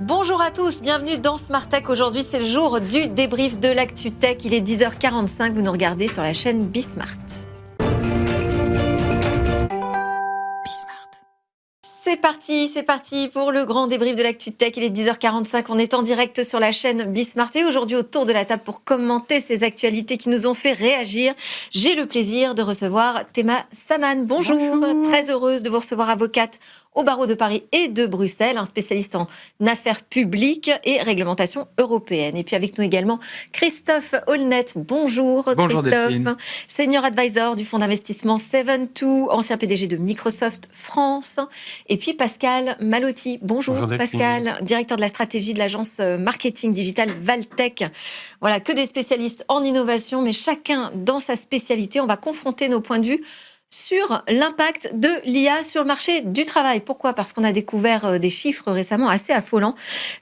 Bonjour à tous, bienvenue dans Smart Tech. Aujourd'hui, c'est le jour du débrief de l'actu tech. Il est 10h45, vous nous regardez sur la chaîne Bismart. C'est parti pour le grand débrief de l'actu tech. Il est 10h45, on est en direct sur la chaîne Bismart. Et aujourd'hui, autour de la table pour commenter ces actualités qui nous ont fait réagir, j'ai le plaisir de recevoir Théma Saman. Bonjour. Très heureuse de vous recevoir, avocate au barreau de Paris et de Bruxelles, un spécialiste en affaires publiques et réglementation européenne. Et puis avec nous également Christophe Aulnet. Bonjour, Bonjour Christophe. Delphine. Senior advisor du fonds d'investissement 7-2, ancien PDG de Microsoft France. Et puis Pascal Malotti. Bonjour Pascal, directeur de la stratégie de l'agence marketing digital Valtech. Voilà, que des spécialistes en innovation, mais chacun dans sa spécialité. On va confronter nos points de vue sur l'impact de l'IA sur le marché du travail. Pourquoi ? Parce qu'on a découvert des chiffres récemment assez affolants.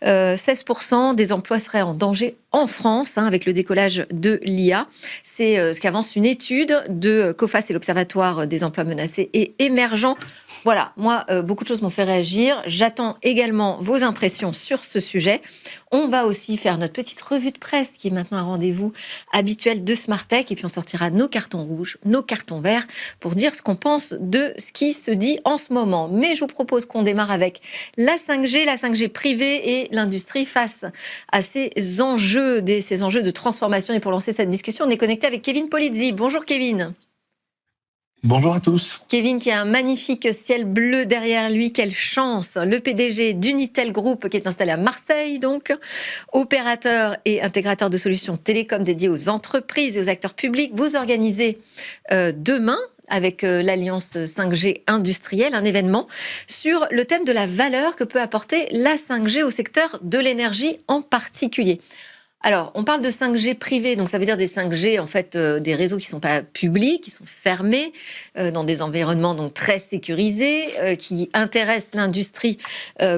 16% des emplois seraient en danger en France avec le décollage de l'IA. C'est ce qu'avance une étude de COFAS et l'Observatoire des emplois menacés et émergents. Voilà, moi, beaucoup de choses m'ont fait réagir. J'attends également vos impressions sur ce sujet. On va aussi faire notre petite revue de presse, qui est maintenant un rendez-vous habituel de Smart Tech. Et puis, on sortira nos cartons rouges, nos cartons verts, pour dire ce qu'on pense de ce qui se dit en ce moment. Mais je vous propose qu'on démarre avec la 5G privée et l'industrie face à ces enjeux de transformation. Et pour lancer cette discussion, on est connecté avec Kevin Polizzi. Bonjour Kevin. Bonjour à tous. Kevin qui a un magnifique ciel bleu derrière lui, quelle chance. Le PDG d'Unitel Group qui est installé à Marseille, donc opérateur et intégrateur de solutions télécom dédiées aux entreprises et aux acteurs publics. Vous organisez demain avec l'Alliance 5G industrielle, un événement sur le thème de la valeur que peut apporter la 5G au secteur de l'énergie en particulier. Alors, on parle de 5G privé, donc ça veut dire des 5G, en fait, des réseaux qui ne sont pas publics, qui sont fermés, dans des environnements donc très sécurisés, qui intéressent l'industrie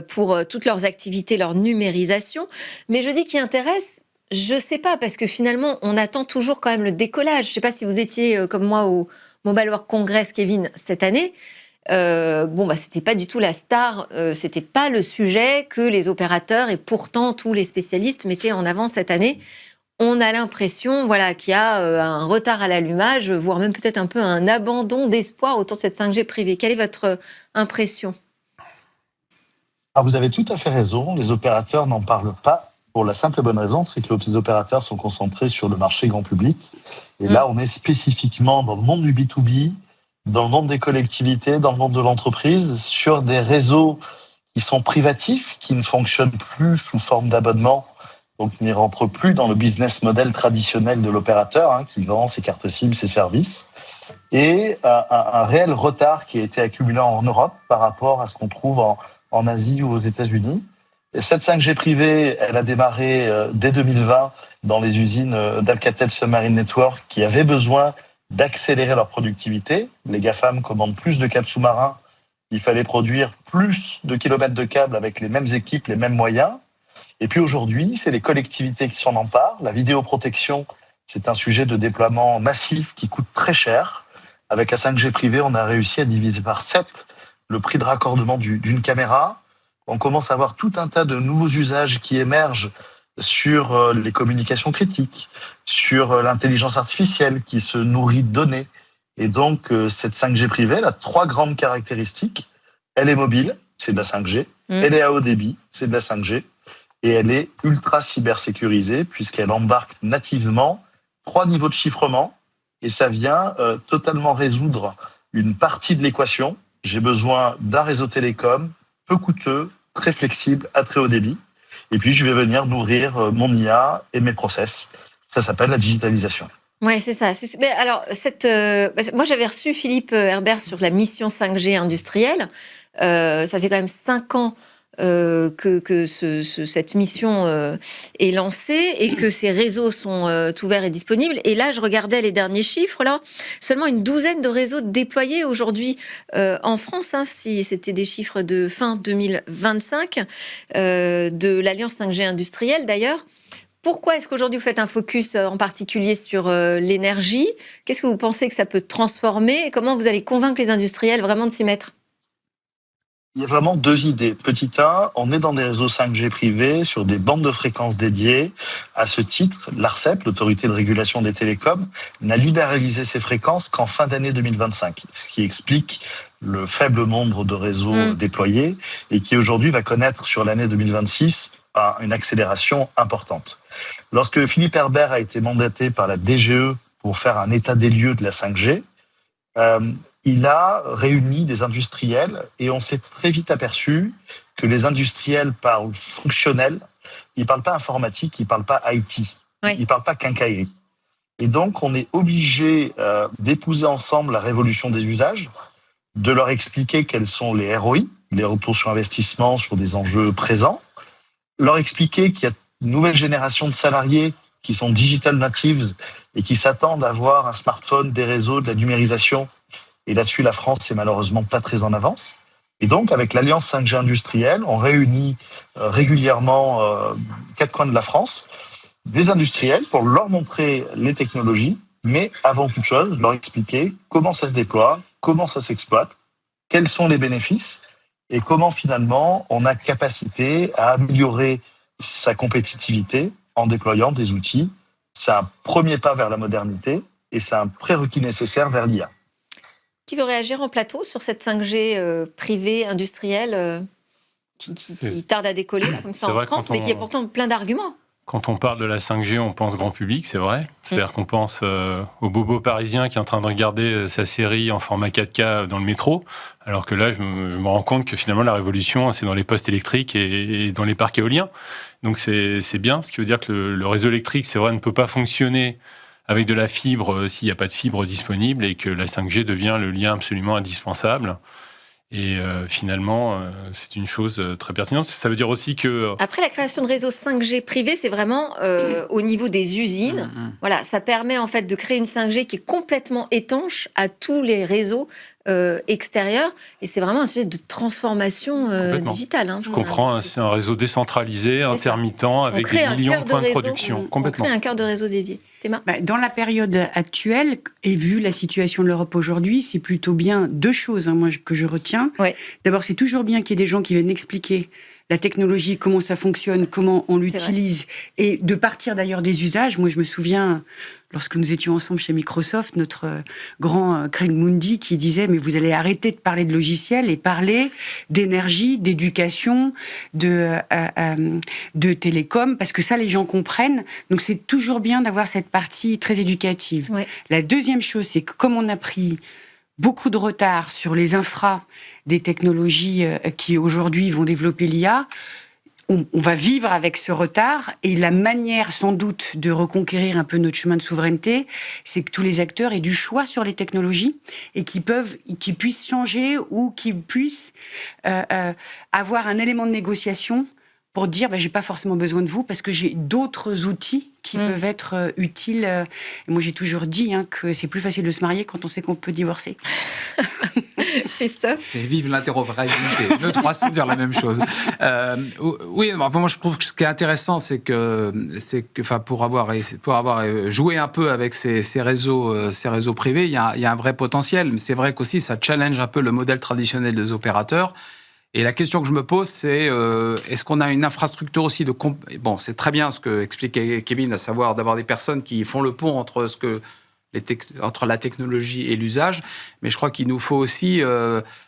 pour toutes leurs activités, leur numérisation. Mais je dis qui intéressent, je ne sais pas, parce que finalement, on attend toujours quand même le décollage. Je ne sais pas si vous étiez, comme moi, au Mobile World Congress, Kevin, cette année. C'était pas du tout la star, c'était pas le sujet que les opérateurs et pourtant tous les spécialistes mettaient en avant cette année. On a l'impression, qu'il y a un retard à l'allumage, voire même peut-être un peu un abandon d'espoir autour de cette 5G privée. Quelle est votre impression ? Alors vous avez tout à fait raison, les opérateurs n'en parlent pas pour la simple et bonne raison, c'est que les opérateurs sont concentrés sur le marché grand public. Et là, on est spécifiquement dans le monde du B2B, dans le monde des collectivités, dans le monde de l'entreprise, sur des réseaux qui sont privatifs, qui ne fonctionnent plus sous forme d'abonnement, donc qui ne rentrent plus dans le business model traditionnel de l'opérateur, qui vend ses cartes SIM, ses services, et un réel retard qui a été accumulé en Europe par rapport à ce qu'on trouve en Asie ou aux États-Unis. Et cette 5G privée, elle a démarré dès 2020 dans les usines d'Alcatel Submarine Network qui avaient besoin d'accélérer leur productivité. Les GAFAM commandent plus de câbles sous-marins. Il fallait produire plus de kilomètres de câbles avec les mêmes équipes, les mêmes moyens. Et puis aujourd'hui, c'est les collectivités qui s'en emparent. La vidéoprotection, c'est un sujet de déploiement massif qui coûte très cher. Avec la 5G privée, on a réussi à diviser par 7 le prix de raccordement d'une caméra. On commence à avoir tout un tas de nouveaux usages qui émergent sur les communications critiques, sur l'intelligence artificielle qui se nourrit de données. Et donc, cette 5G privée, elle a 3 grandes caractéristiques. Elle est mobile, c'est de la 5G. Elle est à haut débit, c'est de la 5G. Et elle est ultra cybersécurisée puisqu'elle embarque nativement 3 niveaux de chiffrement. Et ça vient totalement résoudre une partie de l'équation. J'ai besoin d'un réseau télécom peu coûteux, très flexible, à très haut débit. Et puis, je vais venir nourrir mon IA et mes process. Ça s'appelle la digitalisation. Oui, c'est ça. Mais alors, moi, j'avais reçu Philippe Herbert sur la mission 5G industrielle. Ça fait quand même 5 ans que cette mission est lancée et que ces réseaux sont ouverts et disponibles. Et là, je regardais les derniers chiffres. Là, seulement une douzaine de réseaux déployés aujourd'hui en France. Si c'était des chiffres de fin 2025 de l'Alliance 5G industrielle, d'ailleurs. Pourquoi est-ce qu'aujourd'hui vous faites un focus en particulier sur l'énergie ? Qu'est-ce que vous pensez que ça peut transformer ? Et comment vous allez convaincre les industriels vraiment de s'y mettre ? Il y a vraiment deux idées. Petit 1, on est dans des réseaux 5G privés sur des bandes de fréquences dédiées. À ce titre, l'ARCEP, l'autorité de régulation des télécoms, n'a libéralisé ces fréquences qu'en fin d'année 2025, ce qui explique le faible nombre de réseaux déployés et qui aujourd'hui va connaître sur l'année 2026 une accélération importante. Lorsque Philippe Herbert a été mandaté par la DGE pour faire un état des lieux de la 5G, il a réuni des industriels et on s'est très vite aperçu que les industriels parlent fonctionnel, ils ne parlent pas informatique, ils ne parlent pas IT, ils ne parlent pas quincaillerie. Et donc, on est obligé d'épouser ensemble la révolution des usages, de leur expliquer quels sont les ROI, les retours sur investissement sur des enjeux présents, leur expliquer qu'il y a une nouvelle génération de salariés qui sont digital natives et qui s'attendent à avoir un smartphone, des réseaux, de la numérisation. Et là-dessus, la France n'est malheureusement pas très en avance. Et donc, avec l'Alliance 5G industrielle, on réunit régulièrement 4 coins de la France, des industriels pour leur montrer les technologies, mais avant toute chose, leur expliquer comment ça se déploie, comment ça s'exploite, quels sont les bénéfices et comment finalement on a capacité à améliorer sa compétitivité en déployant des outils. C'est un premier pas vers la modernité et c'est un prérequis nécessaire vers l'IA. Qui veut réagir en plateau sur cette 5G privée, industrielle, qui tarde à décoller là, comme ça en France, mais qui a pourtant plein d'arguments? Quand on parle de la 5G, on pense grand public, c'est vrai. C'est-à-dire qu'on pense au bobo parisien qui est en train de regarder sa série en format 4K dans le métro, alors que là, je me rends compte que finalement, la révolution, c'est dans les postes électriques et dans les parcs éoliens. Donc c'est bien, ce qui veut dire que le réseau électrique, c'est vrai, ne peut pas fonctionner avec de la fibre s'il n'y a pas de fibre disponible et que la 5G devient le lien absolument indispensable. Et finalement, c'est une chose très pertinente. Ça veut dire aussi que... Après, la création de réseaux 5G privés, c'est vraiment au niveau des usines. Voilà, ça permet en fait de créer une 5G qui est complètement étanche à tous les réseaux extérieurs. Et c'est vraiment un sujet de transformation digitale. Je comprends, c'est un réseau décentralisé, intermittent, avec des millions de points de production. Complètement. On crée un cœur de réseau dédié. Dans la période actuelle, et vu la situation de l'Europe aujourd'hui, c'est plutôt bien deux choses que je retiens. Ouais. D'abord, c'est toujours bien qu'il y ait des gens qui viennent expliquer la technologie, comment ça fonctionne, comment on l'utilise, et de partir d'ailleurs des usages. Moi, je me souviens, lorsque nous étions ensemble chez Microsoft, notre grand Craig Mundie qui disait « Mais vous allez arrêter de parler de logiciels et parler d'énergie, d'éducation, de télécom, parce que ça, les gens comprennent. » Donc, c'est toujours bien d'avoir cette partie très éducative. Ouais. La deuxième chose, c'est que comme on a pris beaucoup de retard sur les infras des technologies qui aujourd'hui vont développer l'IA, on va vivre avec ce retard, et la manière sans doute de reconquérir un peu notre chemin de souveraineté, c'est que tous les acteurs aient du choix sur les technologies et qu'ils puissent changer ou qu'ils puissent avoir un élément de négociation pour dire j'ai pas forcément besoin de vous parce que j'ai d'autres outils qui peuvent être utiles. Et moi, j'ai toujours dit que c'est plus facile de se marier quand on sait qu'on peut divorcer. Christophe ? C'est vive l'interopérabilité. Nous trois sont dire la même chose. Oui, moi je trouve que ce qui est intéressant, c'est que pour avoir joué un peu avec ces réseaux privés, il y a un vrai potentiel. Mais c'est vrai qu'aussi ça challenge un peu le modèle traditionnel des opérateurs. Et la question que je me pose, c'est est-ce qu'on a une infrastructure aussi de... Bon, c'est très bien ce que expliquait Kevin, à savoir d'avoir des personnes qui font le pont entre entre la technologie et l'usage, mais je crois qu'il nous faut aussi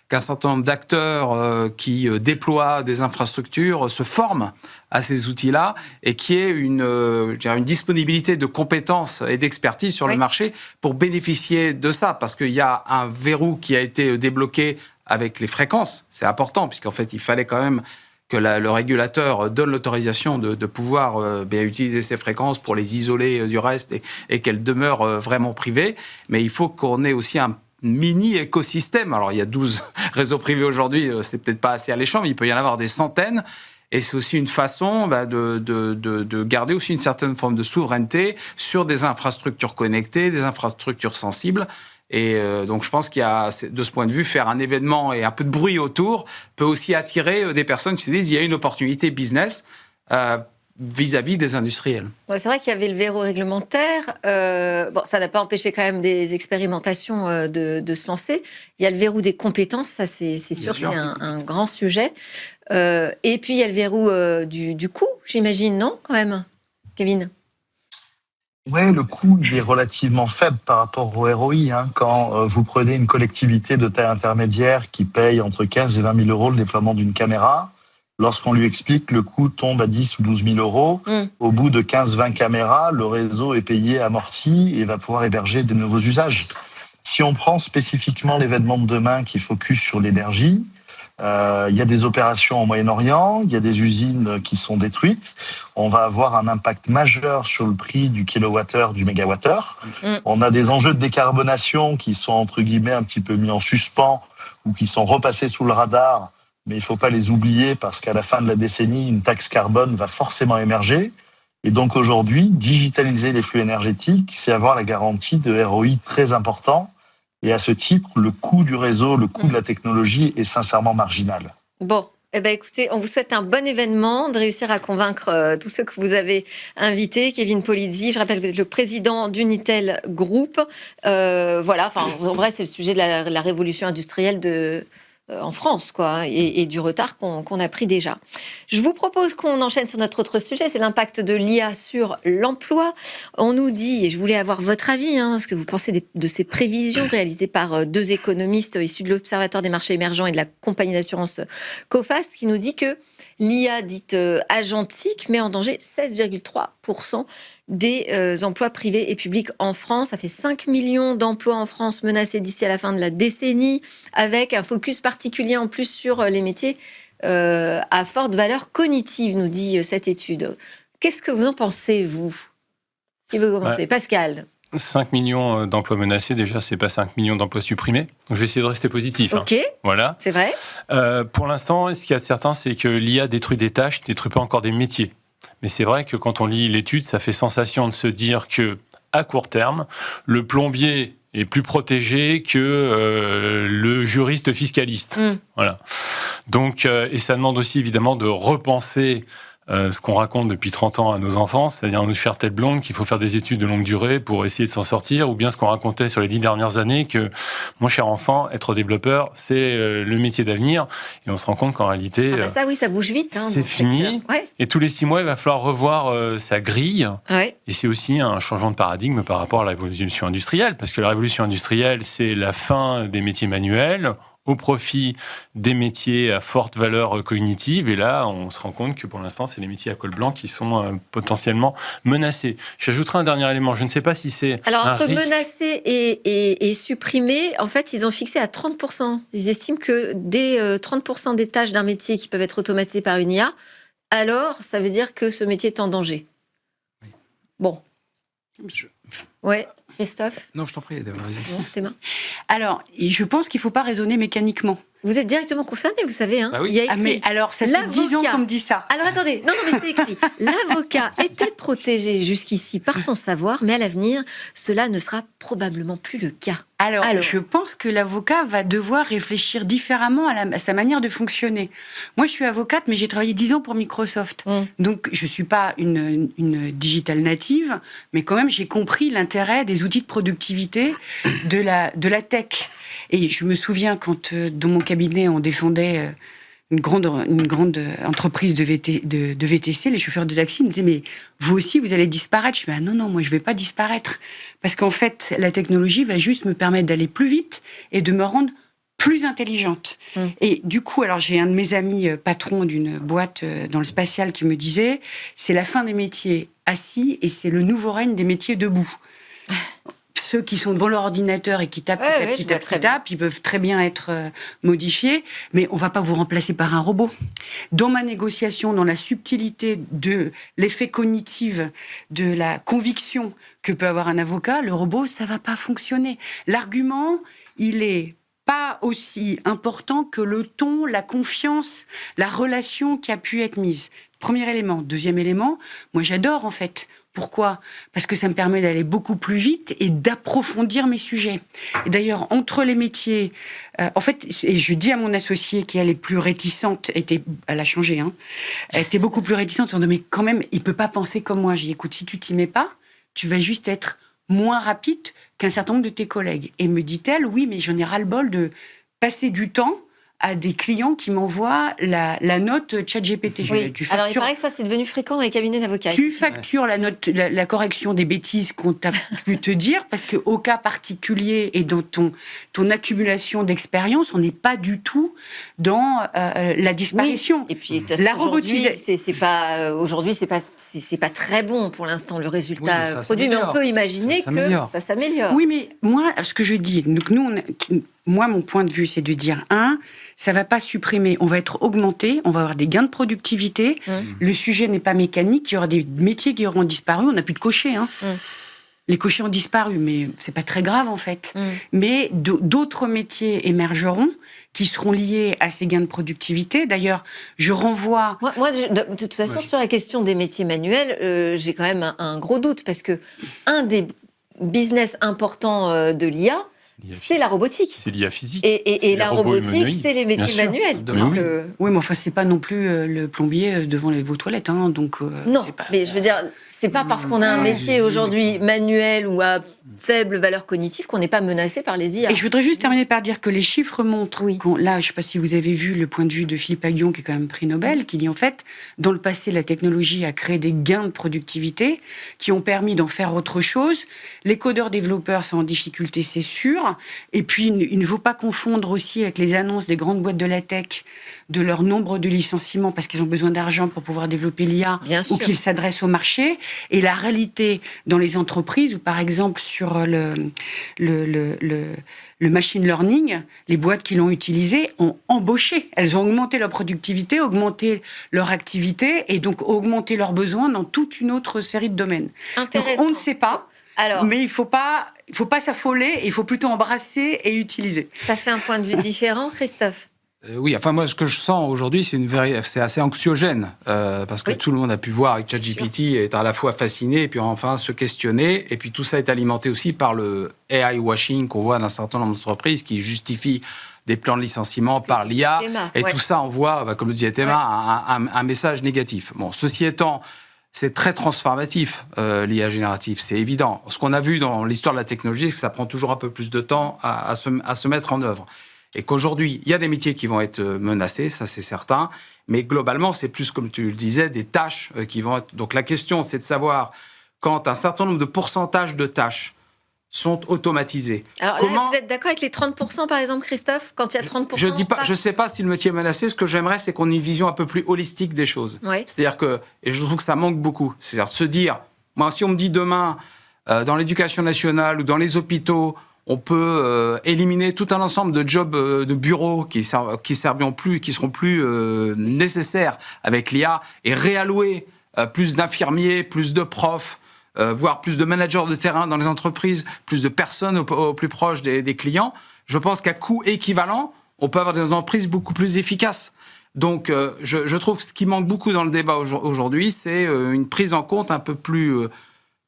qu'un certain nombre d'acteurs qui déploient des infrastructures se forment à ces outils-là et qu'il y ait une disponibilité de compétences et d'expertise sur le marché pour bénéficier de ça, parce qu'il y a un verrou qui a été débloqué avec les fréquences. C'est important, puisqu'en fait, il fallait quand même que le régulateur donne l'autorisation de pouvoir utiliser ces fréquences pour les isoler du reste et qu'elles demeurent vraiment privées. Mais il faut qu'on ait aussi un mini-écosystème. Alors, il y a 12 réseaux privés aujourd'hui, c'est peut-être pas assez alléchant, mais il peut y en avoir des centaines. Et c'est aussi une façon de garder aussi une certaine forme de souveraineté sur des infrastructures connectées, des infrastructures sensibles. Et donc, je pense qu'il y a, de ce point de vue, faire un événement et un peu de bruit autour peut aussi attirer des personnes qui se disent il y a une opportunité business. vis-à-vis des industriels. Ouais, c'est vrai qu'il y avait le verrou réglementaire. Ça n'a pas empêché quand même des expérimentations de se lancer. Il y a le verrou des compétences, ça c'est sûr, c'est un grand sujet. Et puis il y a le verrou du coût, j'imagine, non, quand même, Kevin? Oui, le coût il est relativement faible par rapport au ROI. Quand vous prenez une collectivité de taille intermédiaire qui paye entre 15 et 20 000 euros le déploiement d'une caméra, lorsqu'on lui explique le coût tombe à 10 ou 12 000 euros, au bout de 15-20 caméras, le réseau est payé, amorti et va pouvoir héberger de nouveaux usages. Si on prend spécifiquement l'événement de demain qui focus sur l'énergie, il y a des opérations au Moyen-Orient, il y a des usines qui sont détruites. On va avoir un impact majeur sur le prix du kilowattheure, du mégawattheure. On a des enjeux de décarbonation qui sont entre guillemets un petit peu mis en suspens ou qui sont repassés sous le radar, mais il ne faut pas les oublier parce qu'à la fin de la décennie, une taxe carbone va forcément émerger. Et donc aujourd'hui, digitaliser les flux énergétiques, c'est avoir la garantie de ROI très important. Et à ce titre, le coût du réseau, le coût de la technologie est sincèrement marginal. Bon, écoutez, on vous souhaite un bon événement, de réussir à convaincre tous ceux que vous avez invités. Kevin Polizzi, je rappelle, vous êtes le président d'Unitel Group. En vrai, c'est le sujet de la révolution industrielle en France, quoi, et du retard qu'on a pris déjà. Je vous propose qu'on enchaîne sur notre autre sujet, c'est l'impact de l'IA sur l'emploi. On nous dit, et je voulais avoir votre avis, ce que vous pensez de ces prévisions réalisées par deux économistes issus de l'Observatoire des marchés émergents et de la compagnie d'assurance Coface, qui nous dit que l'IA dite agentique met en danger 16,3% des emplois privés et publics en France. Ça fait 5 millions d'emplois en France menacés d'ici à la fin de la décennie, avec un focus particulier en plus sur les métiers à forte valeur cognitive, nous dit cette étude. Qu'est-ce que vous en pensez, vous? Qui veut commencer? Pascal. 5 millions d'emplois menacés, déjà, c'est pas 5 millions d'emplois supprimés. Donc, je vais essayer de rester positif. Ok, voilà. C'est vrai. Pour l'instant, ce qu'il y a de certain, c'est que l'IA détruit des tâches, détruit pas encore des métiers. Mais c'est vrai que quand on lit l'étude, ça fait sensation de se dire que, à court terme, le plombier est plus protégé que le juriste fiscaliste. Voilà. Donc, et ça demande aussi évidemment de repenser ce qu'on raconte depuis 30 ans à nos enfants, c'est-à-dire à nos chères têtes blondes qu'il faut faire des études de longue durée pour essayer de s'en sortir, ou bien ce qu'on racontait sur les 10 dernières années que, mon cher enfant, être développeur, c'est le métier d'avenir, et on se rend compte qu'en réalité... ça oui, ça bouge vite. C'est fini, et tous les 6 mois, il va falloir revoir sa grille, et c'est aussi un changement de paradigme par rapport à la révolution industrielle, parce que la révolution industrielle, c'est la fin des métiers manuels, au profit des métiers à forte valeur cognitive. Et là, on se rend compte que pour l'instant, c'est les métiers à col blanc qui sont potentiellement menacés. J'ajouterai un dernier élément. Je ne sais pas si c'est... Alors, entre menacés et supprimés, en fait, ils ont fixé à 30%. Ils estiment que dès 30% des tâches d'un métier qui peuvent être automatisées par une IA, alors ça veut dire que ce métier est en danger. Oui. Bon. Ouais. Christophe? Non, je t'en prie, vas-y. Bon, tes mains. Alors, je pense qu'il ne faut pas raisonner mécaniquement. Vous êtes directement concerné, vous savez. Bah oui. Il y a écrit, mais alors, ça fait 10 ans qu'on me dit ça. Alors, attendez. Non, mais c'est écrit. L'avocat était protégé jusqu'ici par son savoir, mais à l'avenir, cela ne sera probablement plus le cas. Alors, je pense que l'avocat va devoir réfléchir différemment à sa manière de fonctionner. Moi, je suis avocate, mais j'ai travaillé 10 ans pour Microsoft. Donc, je ne suis pas une digital native, mais quand même, j'ai compris l'intérêt des outils de productivité de la tech. Et je me souviens quand, dans mon cabinet, on défendait une grande entreprise de VTC, les chauffeurs de taxi me disaient « Mais vous aussi, vous allez disparaître ?» Je dis « Non, moi, je ne vais pas disparaître. » Parce qu'en fait, la technologie va juste me permettre d'aller plus vite et de me rendre plus intelligente. Et du coup, alors j'ai un de mes amis patron d'une boîte dans le spatial qui me disait « C'est la fin des métiers assis et c'est le nouveau règne des métiers debout. » Ceux qui sont devant leur ordinateur et qui tapent, ils peuvent très bien être modifiés, mais on ne va pas vous remplacer par un robot. Dans ma négociation, dans la subtilité de l'effet cognitif, de la conviction que peut avoir un avocat, le robot, ça ne va pas fonctionner. L'argument, il est pas aussi important que le ton, la confiance, la relation qui a pu être mise. Premier élément. Deuxième élément, moi j'adore en fait. Pourquoi ? Parce que ça me permet d'aller beaucoup plus vite et d'approfondir mes sujets. Et d'ailleurs, entre les métiers, en fait, et je dis à mon associée qui elle est plus réticente, elle a changé, hein, elle était beaucoup plus réticente, en disant mais quand même, il peut pas penser comme moi. J'ai dit écoute, si tu t'y mets pas, tu vas juste être moins rapide qu'un certain nombre de tes collègues. Et me dit-elle, oui, mais j'en ai ras-le-bol de passer du temps à des clients qui m'envoient la note ChatGPT. Oui. Alors, il paraît que ça, c'est devenu fréquent dans les cabinets d'avocats. Tu factures la note, la correction des bêtises qu'on t'a pu te dire, parce qu'au cas particulier et dans ton accumulation d'expérience, on n'est pas du tout dans la disparition. Oui. Et puis, la robotisation, aujourd'hui, c'est pas très bon pour l'instant, le résultat produit, mais on peut imaginer que ça s'améliore. Oui, mais moi, ce que je dis, donc moi, mon point de vue, c'est de dire, ça va pas supprimer, on va être augmenté, on va avoir des gains de productivité, le sujet n'est pas mécanique, il y aura des métiers qui auront disparu, on n'a plus de cochers, Les cochers ont disparu, mais c'est pas très grave en fait. Mais d'autres métiers émergeront qui seront liés à ces gains de productivité. D'ailleurs, je renvoie... Moi, de toute façon, sur la question des métiers manuels, j'ai quand même un gros doute, parce que un des business importants de l'IA, c'est la robotique. C'est l'IA physique. Et la robotique, c'est les métiers manuels. Donc, oui, mais enfin, c'est pas non plus le plombier devant vos toilettes. Donc, non, mais je veux dire, c'est pas parce qu'on a un métier aujourd'hui manuel ou à faible valeur cognitive qu'on n'est pas menacé par les IA. Et je voudrais juste terminer par dire que les chiffres montrent... Là, je ne sais pas si vous avez vu le point de vue de Philippe Aghion, qui est quand même prix Nobel, qui dit en fait, dans le passé, la technologie a créé des gains de productivité qui ont permis d'en faire autre chose. Les codeurs-développeurs sont en difficulté, c'est sûr. Et puis, il ne faut pas confondre aussi avec les annonces des grandes boîtes de la tech de leur nombre de licenciements parce qu'ils ont besoin d'argent pour pouvoir développer l'IA ou qu'ils s'adressent au marché. Et la réalité dans les entreprises, où par exemple sur le machine learning, les boîtes qui l'ont utilisé ont embauché. Elles ont augmenté leur productivité, augmenté leur activité et donc augmenté leurs besoins dans toute une autre série de domaines. Donc, on ne sait pas. Alors, mais il faut pas s'affoler, il faut plutôt embrasser et utiliser. Ça fait un point de vue différent, Christophe. Oui, enfin moi ce que je sens aujourd'hui c'est assez anxiogène parce que tout le monde a pu voir avec ChatGPT est à la fois fasciné et puis enfin se questionner et puis tout ça est alimenté aussi par le AI washing qu'on voit dans un certain nombre d'entreprises qui justifient des plans de licenciement par l'IA et tout ça envoie, comme le disait Théma, un message négatif. Bon, ceci étant, c'est très transformatif, l'IA générative, c'est évident. Ce qu'on a vu dans l'histoire de la technologie, c'est que ça prend toujours un peu plus de temps à se mettre en œuvre. Et qu'aujourd'hui, il y a des métiers qui vont être menacés, ça c'est certain, mais globalement, c'est plus, comme tu le disais, des tâches qui vont être... Donc la question, c'est de savoir, quand un certain nombre de pourcentages de tâches sont automatisés... Alors là, vous êtes d'accord avec les 30%, par exemple, Christophe, quand il y a 30%? Je ne sais pas si le métier est menacé, ce que j'aimerais, c'est qu'on ait une vision un peu plus holistique des choses. Oui. C'est-à-dire que, et je trouve que ça manque beaucoup, c'est-à-dire se dire, moi, si on me dit demain, dans l'éducation nationale ou dans les hôpitaux, on peut éliminer tout un ensemble de jobs de bureau qui serviront plus, qui seront plus nécessaires avec l'IA et réallouer plus d'infirmiers, plus de profs, voire plus de managers de terrain dans les entreprises, plus de personnes au plus proche des clients. Je pense qu'à coût équivalent, on peut avoir des entreprises beaucoup plus efficaces. Donc, je trouve que ce qui manque beaucoup dans le débat aujourd'hui, c'est une prise en compte un peu plus,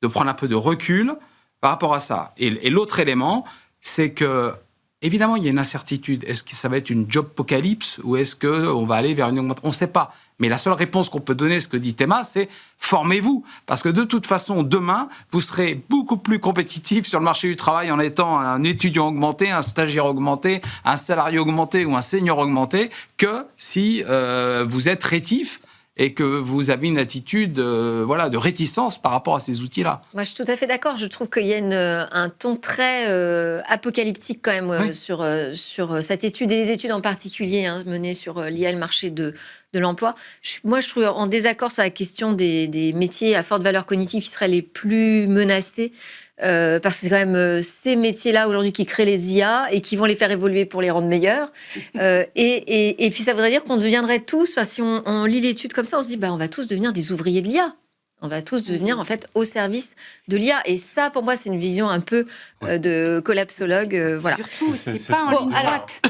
de prendre un peu de recul par rapport à ça. Et l'autre élément, c'est que, évidemment, il y a une incertitude. Est-ce que ça va être une job-apocalypse ou est-ce qu'on va aller vers une augmentation ? On ne sait pas. Mais la seule réponse qu'on peut donner, ce que dit Théma, c'est formez-vous. Parce que de toute façon, demain, vous serez beaucoup plus compétitif sur le marché du travail en étant un étudiant augmenté, un stagiaire augmenté, un salarié augmenté ou un senior augmenté que si vous êtes rétif et que vous avez une attitude de réticence par rapport à ces outils-là. Moi, je suis tout à fait d'accord. Je trouve qu'il y a un ton très apocalyptique quand même sur cette étude et les études en particulier menées sur l'IA, le marché de l'emploi. Moi, je trouve en désaccord sur la question des métiers à forte valeur cognitive qui seraient les plus menacés. Parce que c'est quand même ces métiers-là aujourd'hui qui créent les IA et qui vont les faire évoluer pour les rendre meilleurs. Et puis ça voudrait dire qu'on deviendrait tous, si on lit l'étude comme ça, on se dit on va tous devenir des ouvriers de l'IA. On va tous devenir en fait au service de l'IA. Et ça, pour moi, c'est une vision un peu de collapsologue. Voilà. Surtout, c'est pas en ligne droite.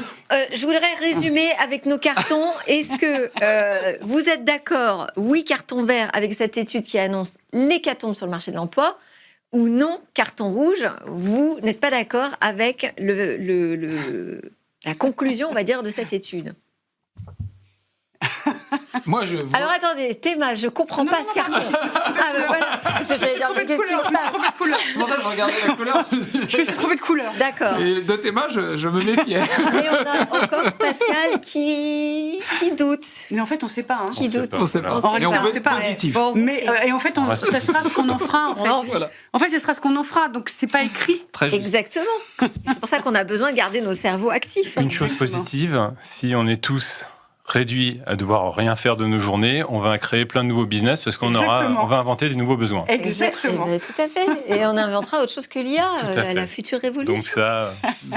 je voudrais résumer avec nos cartons. Est-ce que vous êtes d'accord, oui, carton vert, avec cette étude qui annonce l'hécatombe sur le marché de l'emploi, ou non, carton rouge, vous n'êtes pas d'accord avec la conclusion, on va dire, de cette étude? Moi, Alors attendez, Théma, je comprends pas ce carton. Voilà, parce que j'allais dire, mais qu'est-ce qui se passe? c'est pour ça que je regardais la couleur. Je vais trouver de couleur. D'accord. Et de Théma, je me méfiais. Mais on a encore Pascal qui doute. Mais en fait, on ne sait pas. Hein. Qui doute. On sait pas. On sait Et on pas. veut C'est être pas- positif. Bon, Mais et en fait, ça sera ce qu'on en fera. En On a fait, envie. en fait, ce sera ce qu'on en fera. Donc, c'est pas écrit. Très juste. Exactement. C'est pour ça qu'on a besoin de garder nos cerveaux actifs. Une chose Exactement. positive, si on est tous réduits à devoir rien faire de nos journées, on va créer plein de nouveaux business parce qu'on Exactement. on va inventer des nouveaux besoins. Exactement. Eh ben, tout à fait. Et on inventera autre chose que l'IA, Tout à fait. la future révolution. Donc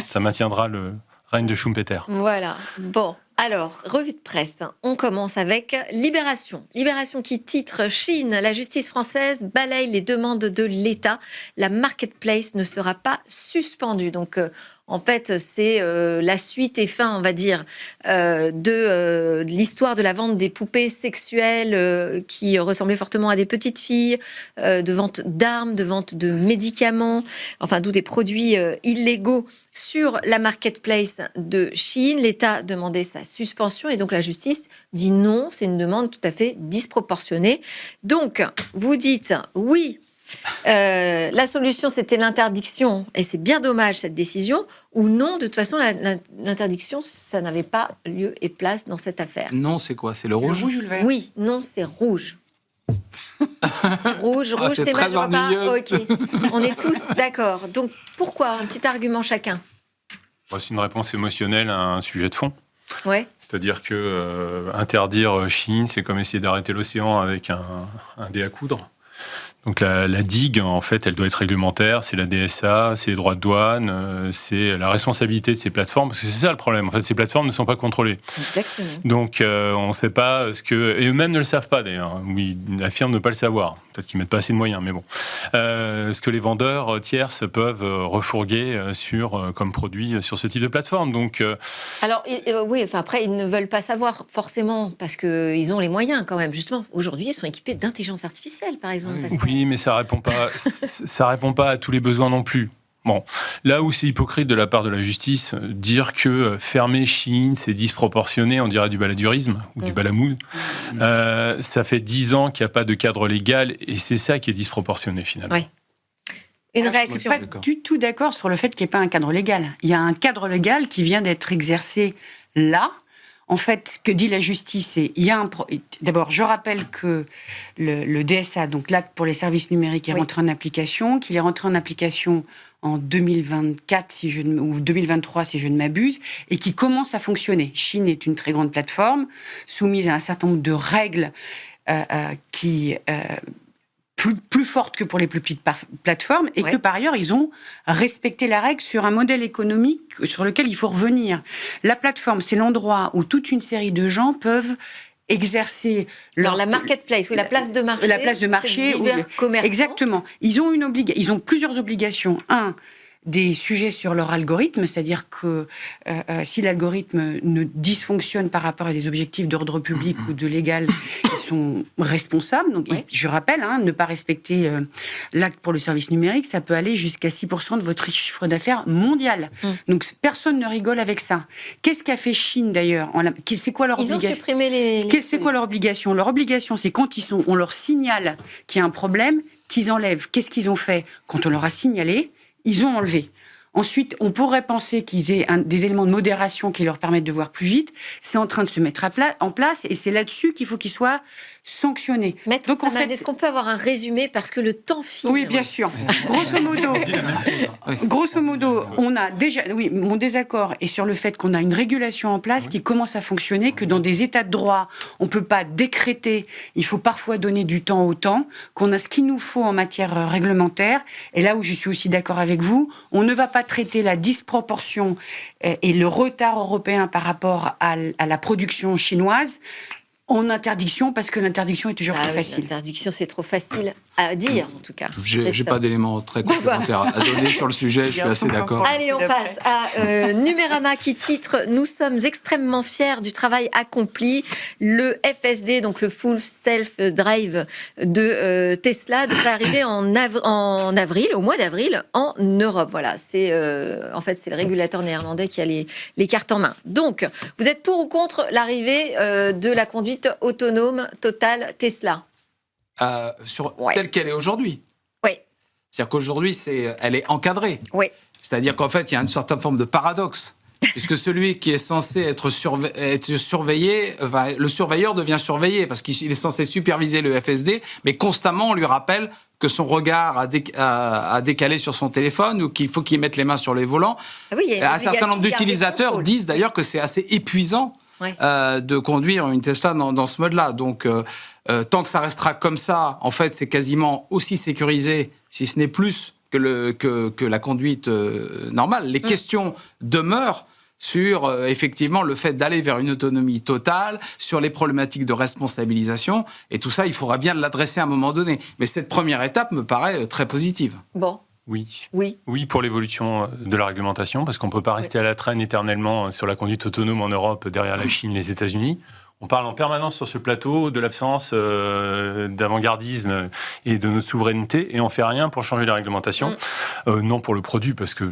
ça maintiendra le règne de Schumpeter. Voilà. Bon, alors, revue de presse. On commence avec Libération. Libération qui titre « Chine, la justice française balaye les demandes de l'État. La marketplace ne sera pas suspendue. » Donc, en fait, c'est la suite et fin, on va dire, de l'histoire de la vente des poupées sexuelles qui ressemblaient fortement à des petites filles, de vente d'armes, de vente de médicaments, enfin, d'où des produits illégaux sur la marketplace de Chine. L'État demandait sa suspension et donc la justice dit non, c'est une demande tout à fait disproportionnée. Donc, vous dites oui, la solution c'était l'interdiction et c'est bien dommage cette décision, ou non, de toute façon l'interdiction ça n'avait pas lieu et place dans cette affaire. Non, c'est quoi? C'est le Le rouge? rouge ou le vert? Oui, non, c'est rouge. Rouge, Ah, c'est Théma, très je vois pas. ennuyeux. Ok, on est tous d'accord. Donc pourquoi? Un petit argument chacun. C'est une réponse émotionnelle à un sujet de fond. Ouais. C'est-à-dire que interdire Chine, c'est comme essayer d'arrêter l'océan avec un dé à coudre. Donc la digue, en fait, elle doit être réglementaire, c'est la DSA, c'est les droits de douane, c'est la responsabilité de ces plateformes, parce que c'est ça le problème, en fait, ces plateformes ne sont pas contrôlées. Exactement. Donc on ne sait pas ce que... Et eux-mêmes ne le savent pas, d'ailleurs. Ils affirment ne pas le savoir. Peut-être qu'ils ne mettent pas assez de moyens, mais bon. Ce que les vendeurs tierces peuvent refourguer comme produit sur ce type de plateforme. Donc, Alors, oui, enfin, après, ils ne veulent pas savoir forcément, parce qu'ils ont les moyens quand même. Justement, aujourd'hui, ils sont équipés d'intelligence artificielle, par exemple. Oui. Pascal. oui, mais ça répond pas à tous les besoins non plus. Bon, là où c'est hypocrite de la part de la justice, dire que fermer Chine, c'est disproportionné, on dirait du baladurisme ou du balamoud. Ça fait 10 ans qu'il n'y a pas de cadre légal et c'est ça qui est disproportionné finalement. Ouais. Une Je ne réaction. suis pas du tout d'accord sur le fait qu'il n'y ait pas un cadre légal. Il y a un cadre légal qui vient d'être exercé là. En fait, ce que dit la justice, c'est d'abord, je rappelle que le DSA, donc l'acte pour les services numériques, est rentré en application, qu'il est rentré en application en 2024 ou 2023 si je ne m'abuse, et qui commence à fonctionner. Chine est une très grande plateforme soumise à un certain nombre de règles qui plus fortes que pour les plus petites plateformes, et que par ailleurs, ils ont respecté la règle sur un modèle économique sur lequel il faut revenir. La plateforme, c'est l'endroit où toute une série de gens peuvent exercer Alors, la marketplace, ou la place de marché. La place de marché. C'est divers commerçants. Exactement. Ils ont plusieurs obligations. Un, des sujets sur leur algorithme, c'est-à-dire que si l'algorithme ne dysfonctionne par rapport à des objectifs d'ordre public ou de légal, ils sont responsables. Donc, je rappelle, ne pas respecter l'acte pour le service numérique, ça peut aller jusqu'à 6% de votre chiffre d'affaires mondial. Donc, personne ne rigole avec ça. Qu'est-ce qu'a fait Chine, d'ailleurs? C'est quoi leur obligation? Ils ont supprimé les... C'est quoi leur obligation? Leur obligation, c'est quand on leur signale qu'il y a un problème, qu'ils enlèvent. Qu'est-ce qu'ils ont fait? Quand on leur a signalé, ils ont enlevé. Ensuite, on pourrait penser qu'ils aient des éléments de modération qui leur permettent de voir plus vite. C'est en train de se mettre en place et c'est là-dessus qu'il faut qu'ils soient sanctionnés. Maître Donc, Saman, est-ce qu'on peut avoir un résumé parce que le temps file? Oui, bien sûr. Grosso modo, on a déjà... Oui, mon désaccord est sur le fait qu'on a une régulation en place qui commence à fonctionner, que dans des états de droit, on ne peut pas décréter, il faut parfois donner du temps au temps, qu'on a ce qu'il nous faut en matière réglementaire. Et là où je suis aussi d'accord avec vous, on ne va pas traiter la disproportion et le retard européen par rapport à la production chinoise en interdiction, parce que l'interdiction est toujours plus facile. L'interdiction, c'est trop facile à dire, en tout cas. J'ai pas d'éléments très complémentaires à donner sur le sujet, je suis assez d'accord. Allez, on passe à Numérama qui titre « Nous sommes extrêmement fiers du travail accompli ». Le FSD, donc le Full Self Drive de Tesla, devrait arriver en avril, au mois d'avril, en Europe. Voilà, c'est en fait, c'est le régulateur néerlandais qui a les cartes en main. Donc, vous êtes pour ou contre l'arrivée de la conduite autonome totale Tesla? Telle qu'elle est aujourd'hui. Oui. C'est-à-dire qu'aujourd'hui, elle est encadrée. Oui. C'est-à-dire qu'en fait, il y a une certaine forme de paradoxe. Puisque celui qui est censé être surveillé, le surveilleur devient surveillé, parce qu'il est censé superviser le FSD, mais constamment on lui rappelle que son regard a décalé sur son téléphone ou qu'il faut qu'il mette les mains sur les volants. Ah oui, un certain nombre d'utilisateurs disent d'ailleurs que c'est assez épuisant de conduire une Tesla dans ce mode-là. Donc, tant que ça restera comme ça, en fait, c'est quasiment aussi sécurisé, si ce n'est plus que la conduite normale. Les questions demeurent sur, effectivement, le fait d'aller vers une autonomie totale, sur les problématiques de responsabilisation. Et tout ça, il faudra bien l'adresser à un moment donné. Mais cette première étape me paraît très positive. Bon. Oui, pour l'évolution de la réglementation, parce qu'on ne peut pas rester à la traîne éternellement sur la conduite autonome en Europe, derrière la Chine, les États-Unis. On parle en permanence sur ce plateau de l'absence d'avant-gardisme et de notre souveraineté, et on ne fait rien pour changer la réglementation. Non pour le produit, parce que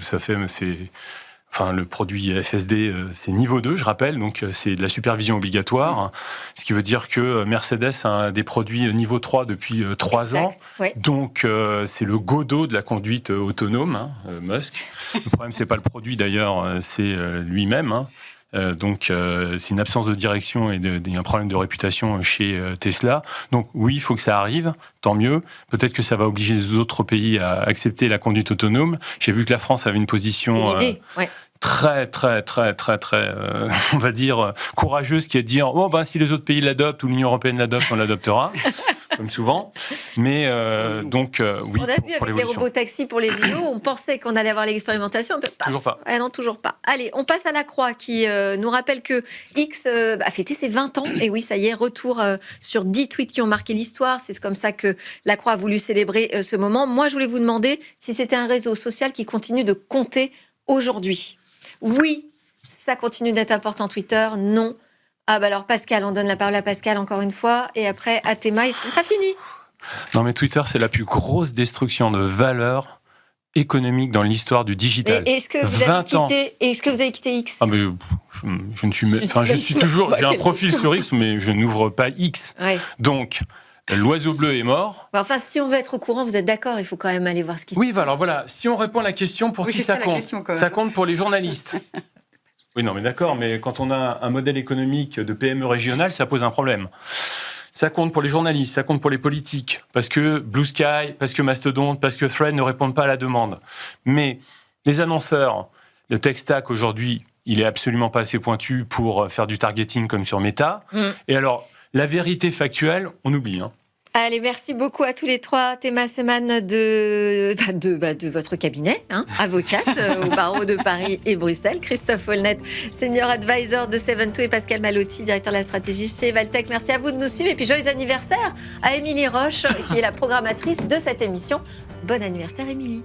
le produit FSD, c'est niveau 2, je rappelle, donc c'est de la supervision obligatoire, ce qui veut dire que Mercedes a des produits niveau 3 depuis 3 ans. Ouais. Donc c'est le Godot de la conduite autonome, Musk. Le problème, c'est pas le produit d'ailleurs, c'est lui-même. Donc c'est une absence de direction et un problème de réputation chez Tesla. Donc oui, il faut que ça arrive, tant mieux. Peut-être que ça va obliger les autres pays à accepter la conduite autonome. J'ai vu que la France avait une position très, on va dire, courageuse, qui est de dire si les autres pays l'adoptent ou l'Union européenne l'adopte, on l'adoptera. Comme souvent, mais oui. On a vu avec les robots taxis pour les JO, on pensait qu'on allait avoir l'expérimentation. Toujours pas. Non, toujours pas. Allez, on passe à la Croix qui nous rappelle que X a fêté ses 20 ans. Et oui, ça y est, retour sur 10 tweets qui ont marqué l'histoire. C'est comme ça que la Croix a voulu célébrer ce moment. Moi, je voulais vous demander si c'était un réseau social qui continue de compter aujourd'hui. Oui, ça continue d'être important Twitter. Non. Alors Pascal, on donne la parole à Pascal encore une fois, et après à Théma, et ce sera fini. Non mais Twitter, c'est la plus grosse destruction de valeur économique dans l'histoire du digital. Est-ce que vous avez quitté X? Mais je ne suis... je suis toujours... J'ai un profil sur X, mais je n'ouvre pas X. Ouais. Donc... L'oiseau bleu est mort. Si on veut être au courant, vous êtes d'accord, il faut quand même aller voir ce qui se passe. Oui, alors voilà, si on répond à la question, pour qui ça compte? Ça compte pour les journalistes. Oui, non, mais d'accord, mais quand on a un modèle économique de PME régionale, ça pose un problème. Ça compte pour les journalistes, ça compte pour les politiques, parce que Blue Sky, parce que Mastodon, parce que Thread ne répondent pas à la demande. Mais les annonceurs, le tech stack aujourd'hui, il est absolument pas assez pointu pour faire du targeting comme sur Meta. Et alors, la vérité factuelle, on oublie. Allez, merci beaucoup à tous les trois. Théma Seman de votre cabinet, avocate au barreau de Paris et Bruxelles. Christophe Holnet, senior advisor de 72, et Pascal Malotti, directeur de la stratégie chez Valtech. Merci à vous de nous suivre. Et puis, joyeux anniversaire à Émilie Roche, qui est la programmatrice de cette émission. Bon anniversaire, Émilie.